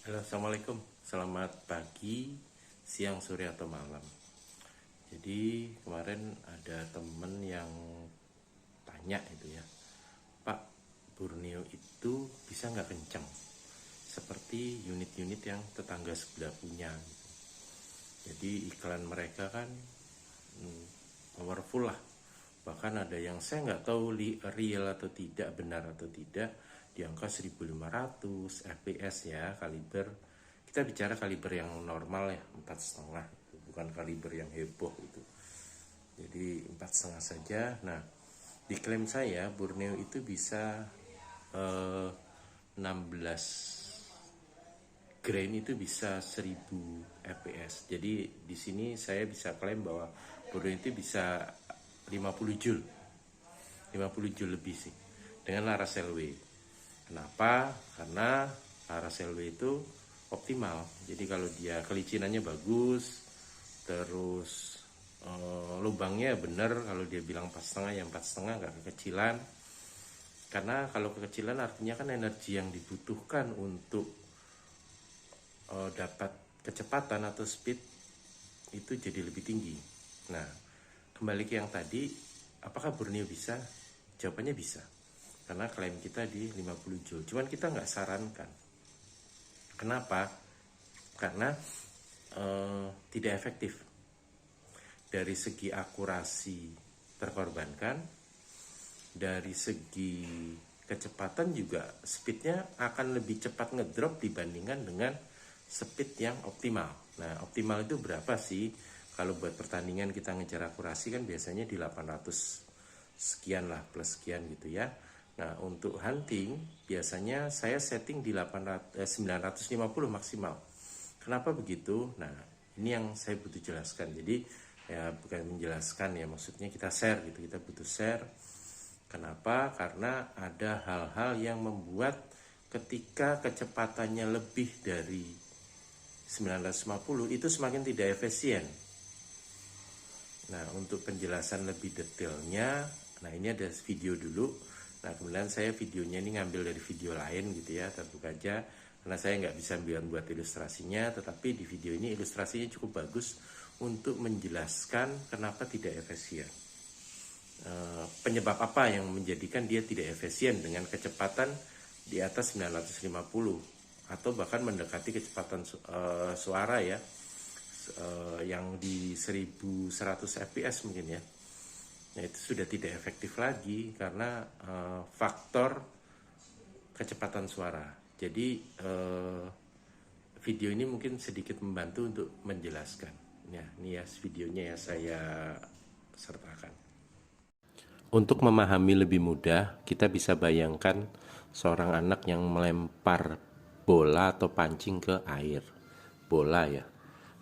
Halo, assalamualaikum. Selamat pagi, siang, sore atau malam. Jadi kemarin ada temen yang tanya itu ya, Pak, Borneo itu bisa nggak kencang? Seperti unit-unit yang tetangga sebelah punya. Jadi iklan mereka kan powerful lah. Bahkan ada yang saya nggak tahu real atau tidak, benar atau tidak, di angka 1500 fps ya, kaliber. Kita bicara kaliber yang normal ya, 4,5, bukan kaliber yang heboh itu. Jadi 4,5 saja. Nah, diklaim saya Borneo itu bisa 16 grain itu bisa 1000 fps. Jadi di sini saya bisa klaim bahwa Borneo itu bisa 50 joule. 50 joule lebih sih dengan laras LW. Kenapa? Karena laras LW itu optimal. Jadi kalau dia kelicinannya bagus, terus lubangnya bener, kalau dia bilang 4,5 ya 4,5, nggak kekecilan. Karena kalau kekecilan artinya kan energi yang dibutuhkan untuk dapat kecepatan atau speed itu jadi lebih tinggi. Nah, kembali ke yang tadi, apakah Borneo bisa? Jawabannya bisa. Karena klaim kita di 50 joule. Cuman kita nggak sarankan. Kenapa? Karena tidak efektif. Dari segi akurasi terkorbankan, dari segi kecepatan juga speednya akan lebih cepat ngedrop dibandingkan dengan speed yang optimal. Nah, optimal itu berapa sih? Kalau buat pertandingan kita ngejar akurasi kan biasanya di 800 sekian lah, plus sekian gitu ya. Nah, untuk hunting biasanya saya setting di 950 maksimal. Kenapa begitu? Nah, ini yang saya butuh jelaskan. Jadi ya bukan menjelaskan ya, maksudnya kita share gitu, kita butuh share. Kenapa? Karena ada hal-hal yang membuat ketika kecepatannya lebih dari 950 itu semakin tidak efisien. Nah, untuk penjelasan lebih detailnya, nah ini ada video dulu. Nah, kemudian saya videonya ini ngambil dari video lain gitu ya, tentu saja. Karena saya nggak bisa buat ilustrasinya, tetapi di video ini ilustrasinya cukup bagus untuk menjelaskan kenapa tidak efisien. Penyebab apa yang menjadikan dia tidak efisien dengan kecepatan di atas 950 atau bahkan mendekati kecepatan suara ya, yang di 1100 fps mungkin ya. Nah, itu sudah tidak efektif lagi karena faktor kecepatan suara. Jadi video ini mungkin sedikit membantu untuk menjelaskan. Ya, ini ya videonya ya saya sertakan. Untuk memahami lebih mudah, kita bisa bayangkan seorang anak yang melempar bola atau pancing ke air. Bola ya.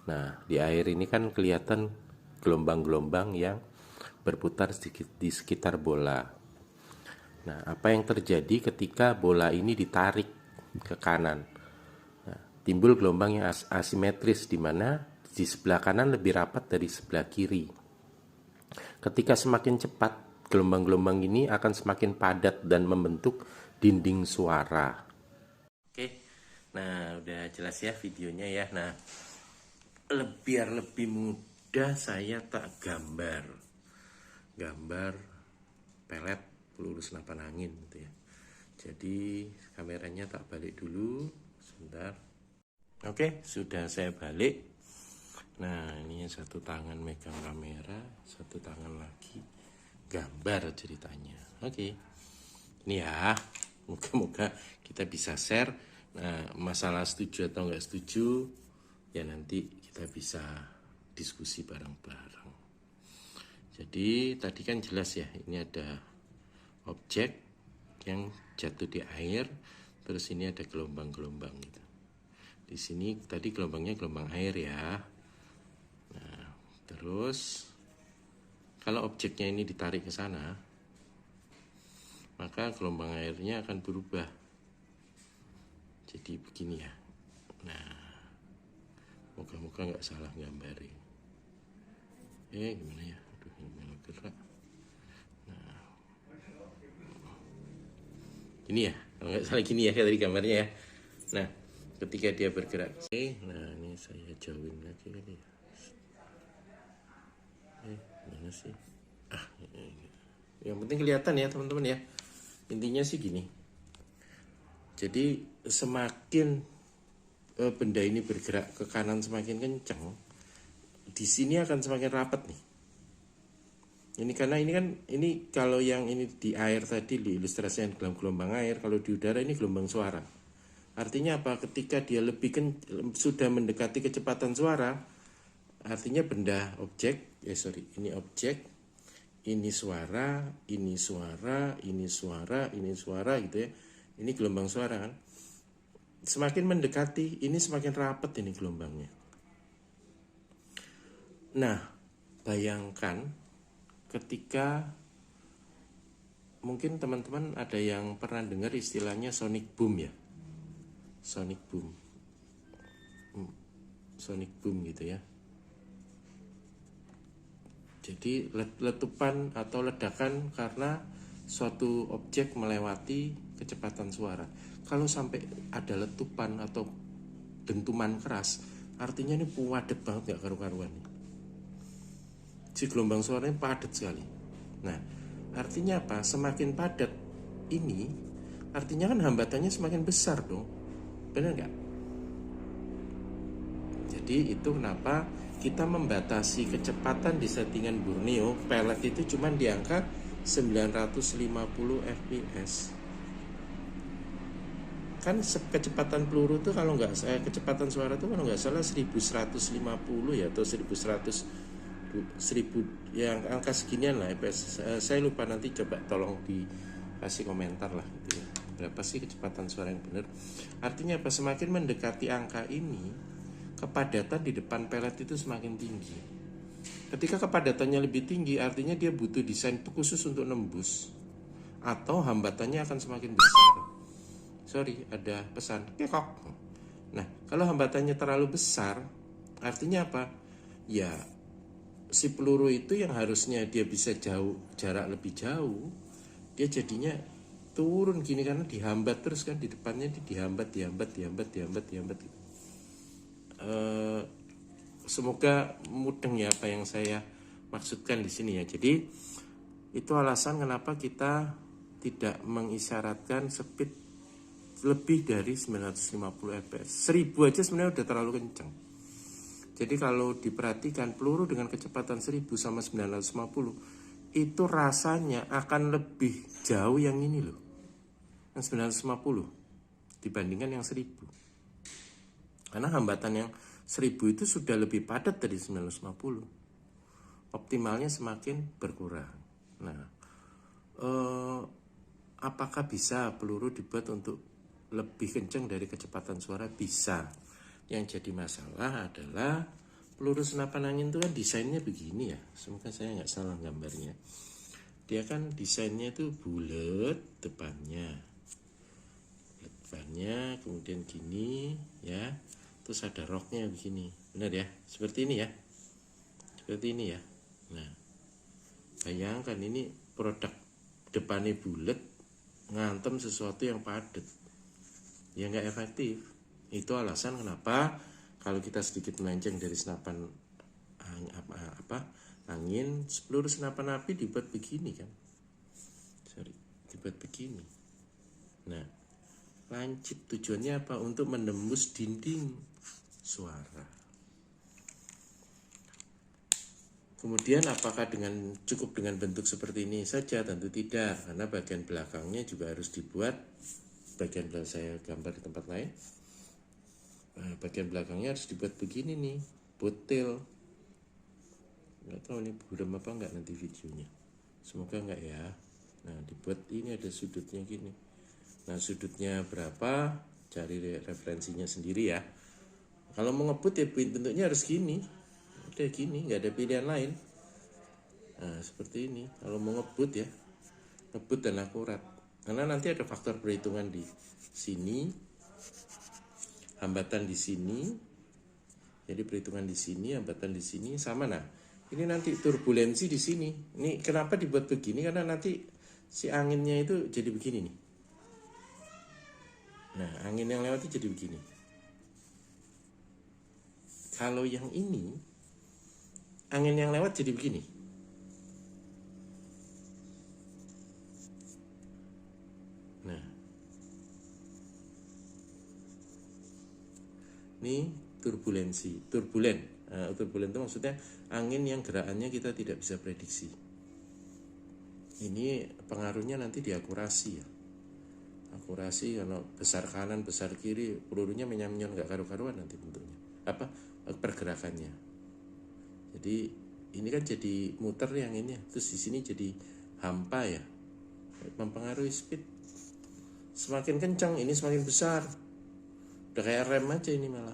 Nah, di air ini kan kelihatan gelombang-gelombang yang berputar di sekitar bola. Nah, apa yang terjadi ketika bola ini ditarik ke kanan? Nah, timbul gelombang yang asimetris di mana di sebelah kanan lebih rapat dari sebelah kiri. Ketika semakin cepat, gelombang-gelombang ini akan semakin padat dan membentuk dinding suara. Oke, nah udah jelas ya videonya ya. Nah, biar lebih mudah saya tak gambar pelet peluru senapan angin gitu ya. Jadi kameranya tak balik dulu sebentar. Oke, sudah saya balik. Nah, ini satu tangan megang kamera, satu tangan lagi gambar ceritanya. Oke, ini ya, moga-moga kita bisa share. Nah, masalah setuju atau nggak setuju ya nanti kita bisa diskusi bareng-bareng. Jadi tadi kan jelas ya, ini ada objek yang jatuh di air, terus ini ada gelombang-gelombang gitu. Di sini tadi gelombangnya gelombang air ya. Nah, terus kalau objeknya ini ditarik ke sana, maka gelombang airnya akan berubah. Jadi begini ya. Nah, moga-moga nggak salah gambarin. Gimana ya? Aduh, ini malah gerak. Nah, ini ya, kalau nggak salah gini ya tadi gambarnya ya. Nah, ketika dia bergerak. Nah ini saya jauhin lagi kali ya. Mana sih? Yang penting kelihatan ya teman-teman ya. Intinya sih gini. Jadi semakin benda ini bergerak ke kanan semakin kencang, di sini akan semakin rapat nih. Ini karena ini kan, ini kalau yang ini di air tadi diilustrasikan dalam gelombang air, kalau di udara ini gelombang suara. Artinya apa? Ketika dia sudah mendekati kecepatan suara, artinya benda objek, ini objek, ini suara, ini suara, ini suara, ini suara gitu ya. Ini gelombang suara kan. Semakin mendekati, ini semakin rapat ini gelombangnya. Nah, bayangkan ketika mungkin teman-teman ada yang pernah dengar istilahnya sonic boom ya. Sonic boom. Sonic boom gitu ya. Jadi letupan atau ledakan karena suatu objek melewati kecepatan suara. Kalau sampai ada letupan atau dentuman keras, artinya ini padat banget, gak karu-karuan. Si gelombang suaranya padat sekali. Nah, artinya apa? Semakin padat ini, artinya kan hambatannya semakin besar dong. Benar gak? Jadi itu kenapa kita membatasi kecepatan di settingan Borneo pelet itu cuma di angka 950 fps. Kan kecepatan peluru tuh kalau nggak kecepatan suara tuh kalau nggak salah 1150 ya atau 1100 1000 yang angka seginian lah fps. Saya lupa, nanti coba tolong dikasih komentar lah gitu ya. Berapa sih kecepatan suara yang benar? Artinya apa? Semakin mendekati angka ini, kepadatan di depan pelet itu semakin tinggi. Ketika kepadatannya lebih tinggi, artinya dia butuh desain khusus untuk nembus, atau hambatannya akan semakin besar. Sorry, ada pesan kekok. Nah, kalau hambatannya terlalu besar, artinya apa? Ya, si peluru itu yang harusnya dia bisa jarak lebih jauh, dia jadinya turun gini karena dihambat terus kan, di depannya dihambat. Semoga mudeng ya apa yang saya maksudkan di sini ya. Jadi itu alasan kenapa kita tidak mengisyaratkan speed lebih dari 950 fps. 1000 aja sebenarnya udah terlalu kencang. Jadi kalau diperhatikan peluru dengan kecepatan 1000 sama 950 itu rasanya akan lebih jauh yang ini loh, yang 950 dibandingkan yang 1000. Karena hambatan yang 1000 itu sudah lebih padat dari 950. Optimalnya semakin berkurang. Nah, apakah bisa peluru dibuat untuk lebih kencang dari kecepatan suara? Bisa. Yang jadi masalah adalah peluru senapan angin itu kan desainnya begini ya. Semoga saya nggak salah gambarnya. Dia kan desainnya itu bulat depannya, kemudian gini ya. Terus ada roknya begini, benar ya? Seperti ini ya. Nah, bayangkan ini produk depannya bulat, ngantem sesuatu yang padat, ya nggak efektif. Itu alasan kenapa kalau kita sedikit melenceng dari senapan angin, peluru senapan api dibuat begini kan, dibuat begini. Nah, lancip tujuannya apa? Untuk menembus dinding suara. Kemudian apakah cukup dengan bentuk seperti ini saja? Tentu tidak, karena bagian belakangnya juga harus dibuat. Bagian belakang saya gambar di tempat lain. Bagian belakangnya harus dibuat begini nih, botel. Nggak tahu ini buram apa nggak nanti videonya. Semoga nggak ya. Nah, dibuat ini ada sudutnya gini. Nah, sudutnya berapa? Cari referensinya sendiri ya. Kalau mau ngebut ya bentuknya harus gini. Udah gini, nggak ada pilihan lain. Nah, seperti ini. Kalau mau ngebut ya, ngebut dan akurat. Karena nanti ada faktor perhitungan di sini, hambatan di sini. Jadi perhitungan di sini, hambatan di sini sama. Nah, ini nanti turbulensi di sini. Ini kenapa dibuat begini? Karena nanti si anginnya itu jadi begini nih. Nah, angin yang lewat itu jadi begini. Kalau yang ini angin yang lewat jadi begini. Nah, ini turbulen. Turbulen itu maksudnya angin yang gerakannya kita tidak bisa prediksi. Ini pengaruhnya nanti di akurasi ya. Akurasi kalau besar kanan, besar kiri, pelurunya menyon nggak karu-karuan nanti bentuknya. Pergerakannya. Jadi ini kan jadi muter yang ini, terus di sini jadi hampa ya, mempengaruhi speed. Semakin kencang ini semakin besar, udah kayak rem aja ini malah.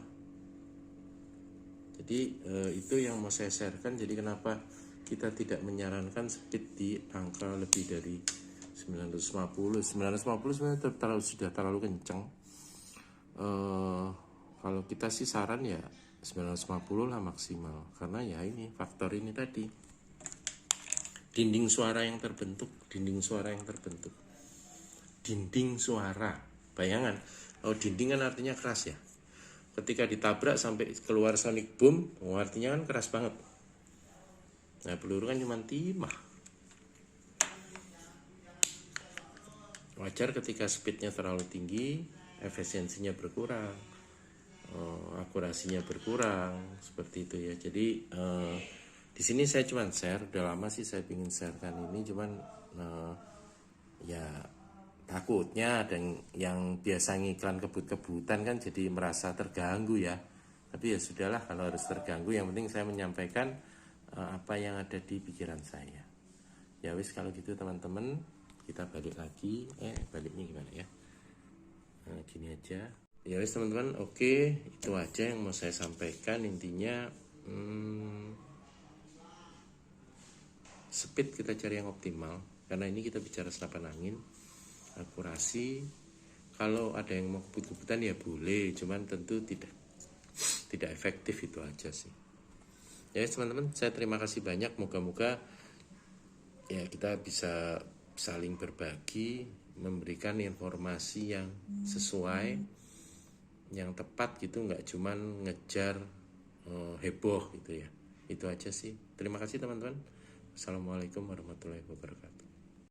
Jadi itu yang mau saya sharekan. Jadi kenapa kita tidak menyarankan speed di angka lebih dari 950 sebenarnya sudah terlalu kencang. Kalau kita sih saran ya 950 lah maksimal, karena ya ini faktor ini tadi, dinding suara yang terbentuk. Dinding suara, bayangan, dinding kan artinya keras ya. Ketika ditabrak sampai keluar sonic boom, artinya kan keras banget. Nah, peluru kan cuma timah. Wajar ketika speednya terlalu tinggi, efisiensinya berkurang, akurasinya berkurang, seperti itu ya. Jadi di sini saya cuma share, udah lama sih saya ingin sharekan ini, cuman ya takutnya ada yang biasa ngiklan kebut-kebutan kan jadi merasa terganggu ya. Tapi ya sudahlah, kalau harus terganggu, yang penting saya menyampaikan apa yang ada di pikiran saya. Ya wis, kalau gitu teman-teman, kita balik lagi. Baliknya gimana ya? Nah, gini aja. Ya wis teman-teman, oke, itu aja yang mau saya sampaikan. Intinya speed kita cari yang optimal, karena ini kita bicara senapan angin. Akurasi, kalau ada yang mau kebut-kebutan ya boleh, cuman tentu tidak efektif, itu aja sih. Ya teman-teman, saya terima kasih banyak. Moga-moga ya kita bisa saling berbagi, memberikan informasi yang sesuai, yang tepat gitu, nggak cuman ngejar heboh gitu ya. Itu aja sih. Terima kasih teman-teman. Assalamualaikum warahmatullahi wabarakatuh.